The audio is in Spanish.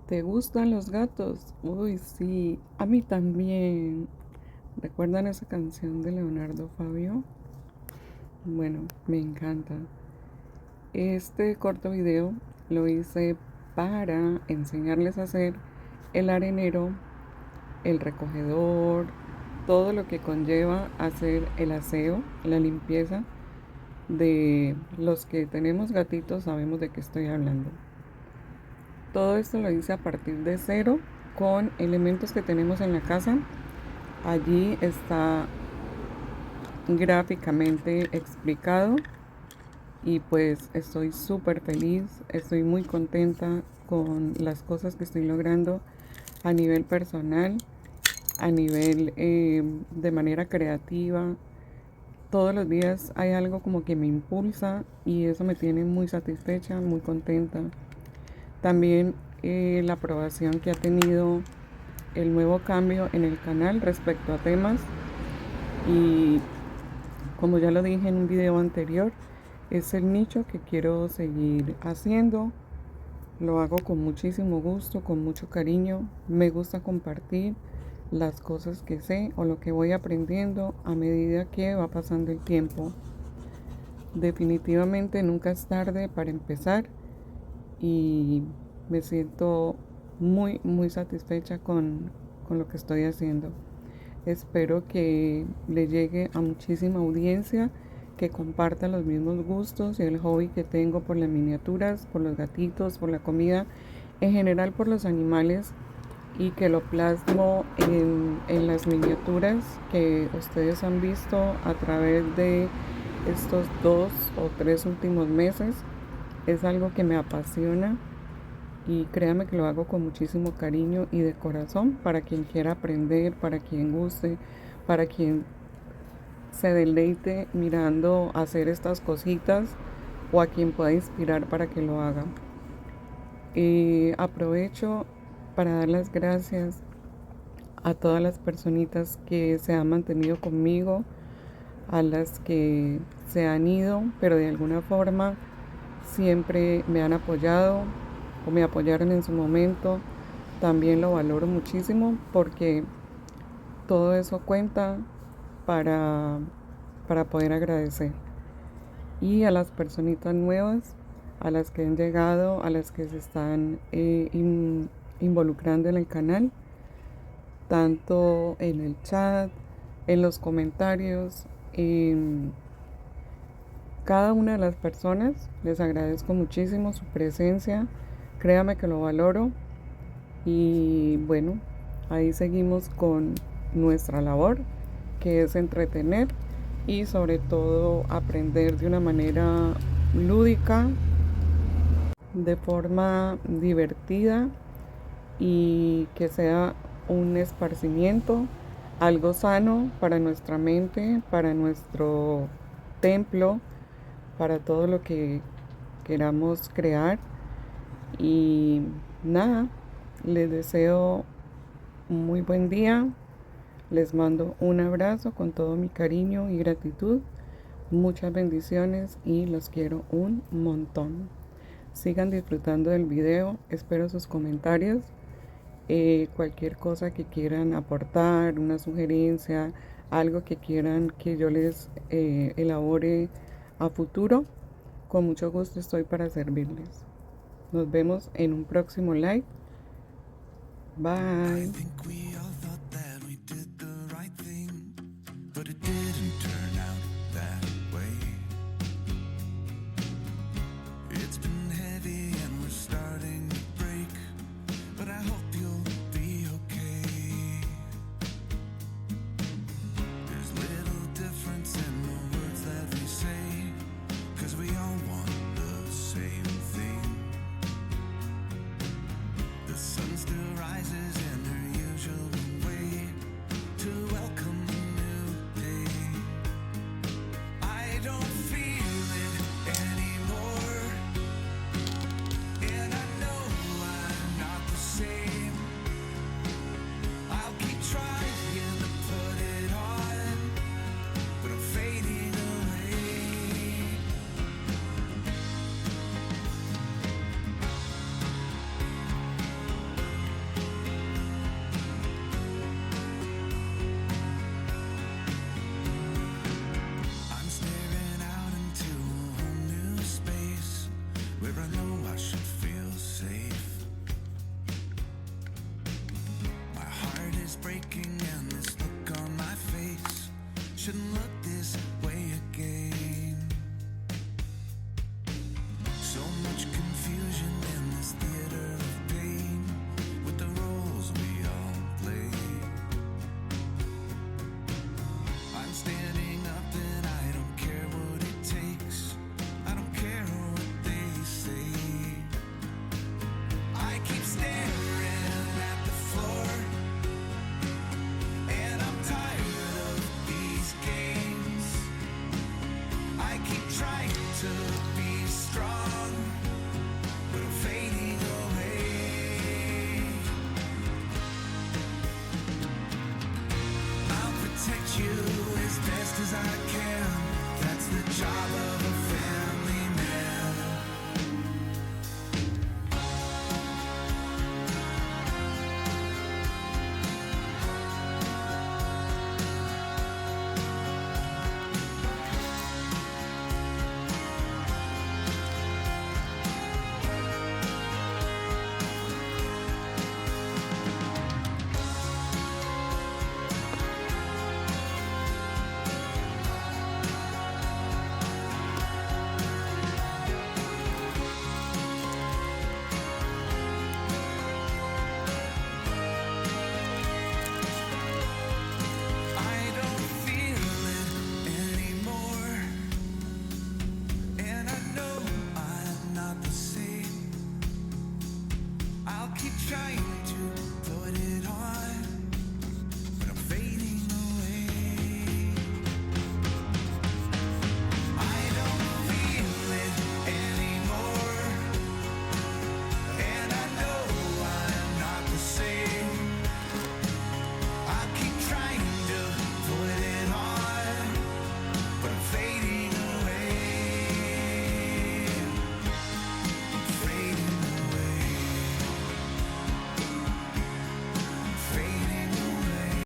¿Te gustan los gatos? Uy, sí, a mí también. ¿Recuerdan esa canción de Leonardo Fabio? Bueno, me encanta. Este corto video lo hice para enseñarles a hacer el arenero, el recogedor, todo lo que conlleva hacer el aseo, la limpieza. De los que tenemos gatitos sabemos de qué estoy hablando. Todo esto lo hice a partir de cero con elementos que tenemos en la casa. Allí está gráficamente explicado y pues estoy súper feliz, estoy muy contenta con las cosas que estoy logrando a nivel personal, a nivel de manera creativa. Todos los días hay algo como que me impulsa y eso me tiene muy satisfecha, muy contenta. También la aprobación que ha tenido el nuevo cambio en el canal respecto a temas y como ya lo dije en un video anterior, es el nicho que quiero seguir haciendo. Lo hago con muchísimo gusto, con mucho cariño. Me gusta compartir las cosas que sé o lo que voy aprendiendo a medida que va pasando el tiempo. Definitivamente nunca es tarde para empezar y me siento muy satisfecha con lo que estoy haciendo. Espero que le llegue a muchísima audiencia, que comparta los mismos gustos y el hobby que tengo por las miniaturas, por los gatitos, por la comida, en general por los animales, y que lo plasmo en las miniaturas que ustedes han visto a través de estos 2 o 3 últimos meses. Es algo que me apasiona y créame que lo hago con muchísimo cariño y de corazón para quien quiera aprender, para quien guste, para quien se deleite mirando hacer estas cositas o a quien pueda inspirar para que lo haga. Aprovecho para dar las gracias a todas las personitas que se han mantenido conmigo, a las que se han ido, pero de alguna forma siempre me han apoyado o me apoyaron en su momento. También lo valoro muchísimo porque todo eso cuenta para, para poder agradecer. Y a las personitas nuevas, a las que han llegado, a las que se están involucrando en el canal, tanto en el chat, en los comentarios, cada una de las personas, les agradezco muchísimo su presencia, créame que lo valoro y bueno, ahí seguimos con nuestra labor, que es entretener y sobre todo aprender de una manera lúdica, de forma divertida y que sea un esparcimiento, algo sano para nuestra mente, para nuestro templo, para todo lo que queramos crear. Y nada, les deseo un muy buen día, les mando un abrazo con todo mi cariño y gratitud, muchas bendiciones y los quiero un montón. Sigan disfrutando del video, espero sus comentarios, cualquier cosa que quieran aportar, una sugerencia, algo que quieran que yo les elabore a futuro, con mucho gusto estoy para servirles. Nos vemos en un próximo live. Bye. The sun still rises in her usual much confusion in